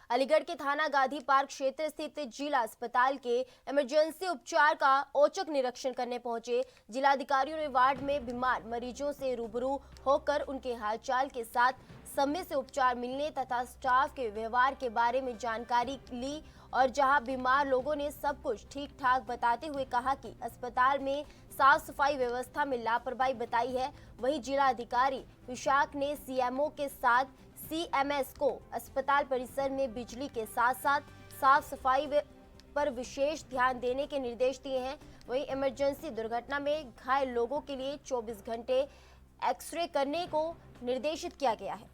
अलीगढ़ के थाना गांधी पार्क क्षेत्र स्थित जिला अस्पताल के इमरजेंसी उपचार का औचक निरीक्षण करने पहुंचे जिलाधिकारियों ने वार्ड में बीमार मरीजों से रूबरू होकर उनके हालचाल के साथ समय से उपचार मिलने तथा स्टाफ के व्यवहार के बारे में जानकारी ली और जहां बीमार लोगों ने सब कुछ ठीक ठाक बताते हुए कहा कि अस्पताल में साफ सफाई व्यवस्था में लापरवाही बताई है। वहीं जिला अधिकारी विशाख ने सीएमओ के साथ सीएमएस को अस्पताल परिसर में बिजली के साथ साथ साफ सफाई पर विशेष ध्यान देने के निर्देश दिए हैं। वहीं इमरजेंसी दुर्घटना में घायल लोगों के लिए 24 घंटे एक्सरे करने को निर्देशित किया गया है।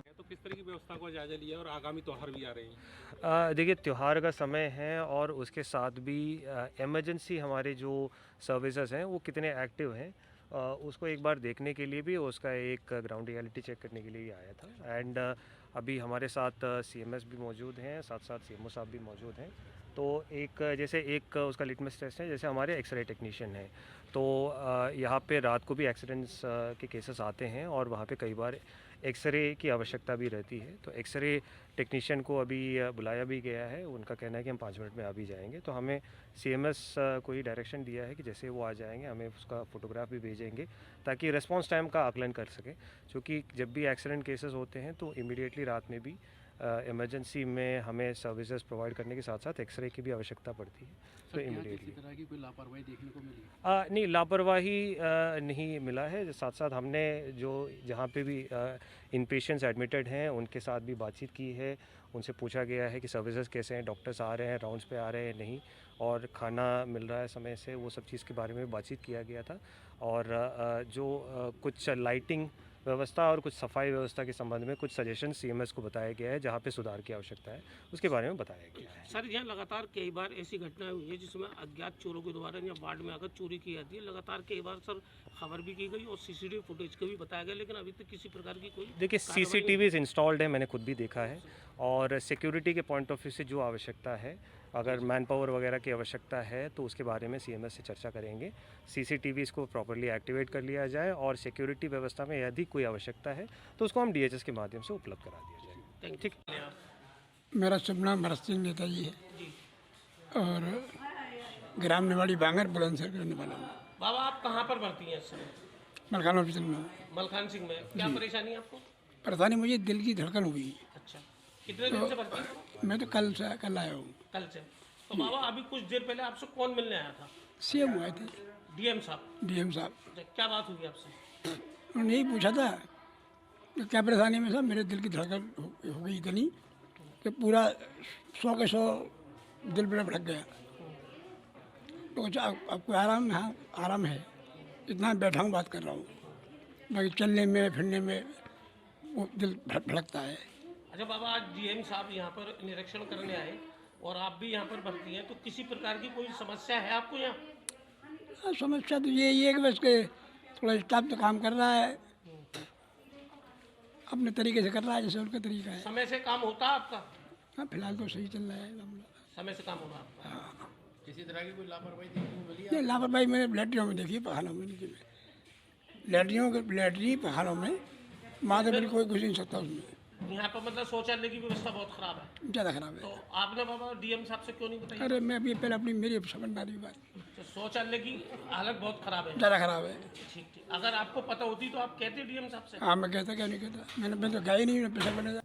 तो किस तरह की व्यवस्था को जायजा लिया और आगामी त्यौहार भी आ रहे हैं? देखिए, त्यौहार का समय है और उसके साथ भी इमरजेंसी हमारे जो सर्विसेज हैं वो कितने एक्टिव हैं उसको एक बार देखने के लिए भी उसका एक ग्राउंड रियलिटी चेक करने के लिए ही आया था। एंड अभी हमारे साथ सीएमएस भी मौजूद हैं, साथ साथ सीएमओ साहब भी मौजूद हैं। तो एक उसका लिटमस टेस्ट है, जैसे हमारे एक्सरे टेक्नीशियन हैं, तो यहाँ पे रात को भी एक्सीडेंट्स के केसेस आते हैं और वहाँ पे कई बार एक्सरे की आवश्यकता भी रहती है। तो एक्सरे टेक्नीशियन को अभी बुलाया भी गया है। उनका कहना है कि हम 5 मिनट में आ भी जाएंगे। तो हमें सीएमएस को ही डायरेक्शन दिया है कि जैसे वो आ जाएंगे हमें उसका फ़ोटोग्राफ भी भेजेंगे ताकि रिस्पांस टाइम का आकलन कर सकें। क्योंकि जब भी एक्सीडेंट केसेस होते हैं तो इमीडिएटली रात में भी इमरजेंसी में हमें सर्विसेज प्रोवाइड करने के साथ साथ एक्सरे की भी आवश्यकता पड़ती है। तो इमीडिएटली किसी तरह की कोई लापरवाही देखने को मिली? नहीं, लापरवाही नहीं मिला है। साथ साथ हमने जो जहाँ पे भी इन पेशेंट्स एडमिटेड हैं उनके साथ भी बातचीत की है। उनसे पूछा गया है कि सर्विसेज कैसे हैं, डॉक्टर्स आ रहे हैं, राउंड्स पे आ रहे हैं नहीं, और खाना मिल रहा है समय से, वो सब चीज़ के बारे में बातचीत किया गया था। और कुछ लाइटिंग व्यवस्था और कुछ सफाई व्यवस्था के संबंध में कुछ सजेशन सीएमएस को बताया गया है जहाँ पे सुधार की आवश्यकता है, उसके बारे में बताया गया है। सर, यहाँ लगातार कई बार ऐसी घटनाएं हुई है जिसमें अज्ञात चोरों के द्वारा या वार्ड में आकर चोरी की जाती है। लगातार कई बार सर खबर भी की गई और सीसीटीवी फुटेज को भी बताया गया, लेकिन अभी तक किसी प्रकार की कोई देखिए, सीसीटीवीज इंस्टॉल्ड है, मैंने खुद भी देखा है। और सिक्योरिटी के पॉइंट ऑफ व्यू से जो आवश्यकता है, अगर मैन पावर वगैरह की आवश्यकता है तो उसके बारे में सीएमएस से चर्चा करेंगे। सीसीटीवीज को प्रॉपर्ली एक्टिवेट कर लिया जाए और सिक्योरिटी व्यवस्था में यदि कोई आवश्यकता है तो उसको हम डीएचएस के माध्यम से उपलब्ध करा दिया जाए। ठीक। मेरा शुभ नाम भरत सिंह नेताजी है और ग्राम निवाड़ी बांगर बुलंदशहर का रहने वाला हूँ। बाबा, आप कहाँ पर भर्ती हैं इस समय? मलखान हॉस्पिटल में। मलखान सिंह में क्या परेशानी है आपको? परेशानी मुझे दिल की धड़कन हुई। अच्छा, कितने दिन से भर्ती हैं? मैं तो कल आया हूँ। कल से। तो बाबा, अभी कुछ देर पहले आपसे कौन मिलने आया था? सीएम आए थे, डीएम साहब। डीएम साहब। अच्छा, क्या बात हुई आपसे? उन्होंने यही पूछा था कि क्या परेशानी में साहब, मेरे दिल की धड़कन हो गई इतनी कि पूरा 100 के 100 दिल बड़ा भड़क गया। तो अच्छा, आपको आराम? हाँ, आराम है, इतना बैठा हूँ, बात कर रहा हूँ, बाकी चलने में फिरने में वो दिल भड़कता है। अच्छा बाबा, आज डीएम साहब यहाँ पर निरीक्षण करने आए और आप भी यहाँ पर भर्ती हैं, तो किसी प्रकार की कोई समस्या है आपको यहाँ? समस्या तो यही है कि बस के थोड़ा स्टाफ तो काम कर रहा है, अपने तरीके से कर रहा है जैसे उनका तरीका है। समय से काम होता है आपका? हाँ, फिलहाल तो सही चल रहा है। समय से काम होगा आपका? हाँ। किसी तरह की कोई लापरवाही देखने को मिली? नहीं, लापरवाही मैंने लैटरियों में देखी है, पखानों में नहीं। लैटरी पखानों में माँ तो कोई घुस नहीं सकता उसमें। यहाँ पर मतलब शौचालय की व्यवस्था बहुत खराब है, ज़्यादा खराब तो है। आपने बाबा डीएम साहब से क्यों नहीं बताई? अरे मैं अभी पहले मेरी समझदारी बात तो शौचालय की हालत बहुत खराब है। ज़्यादा खराब है। ठीक ठीक, अगर आपको पता होती तो आप कहते डीएम साहब से? हाँ, मैं कहता, क्या नहीं कहता, मैं तो गया ही नहीं, पैसा बने।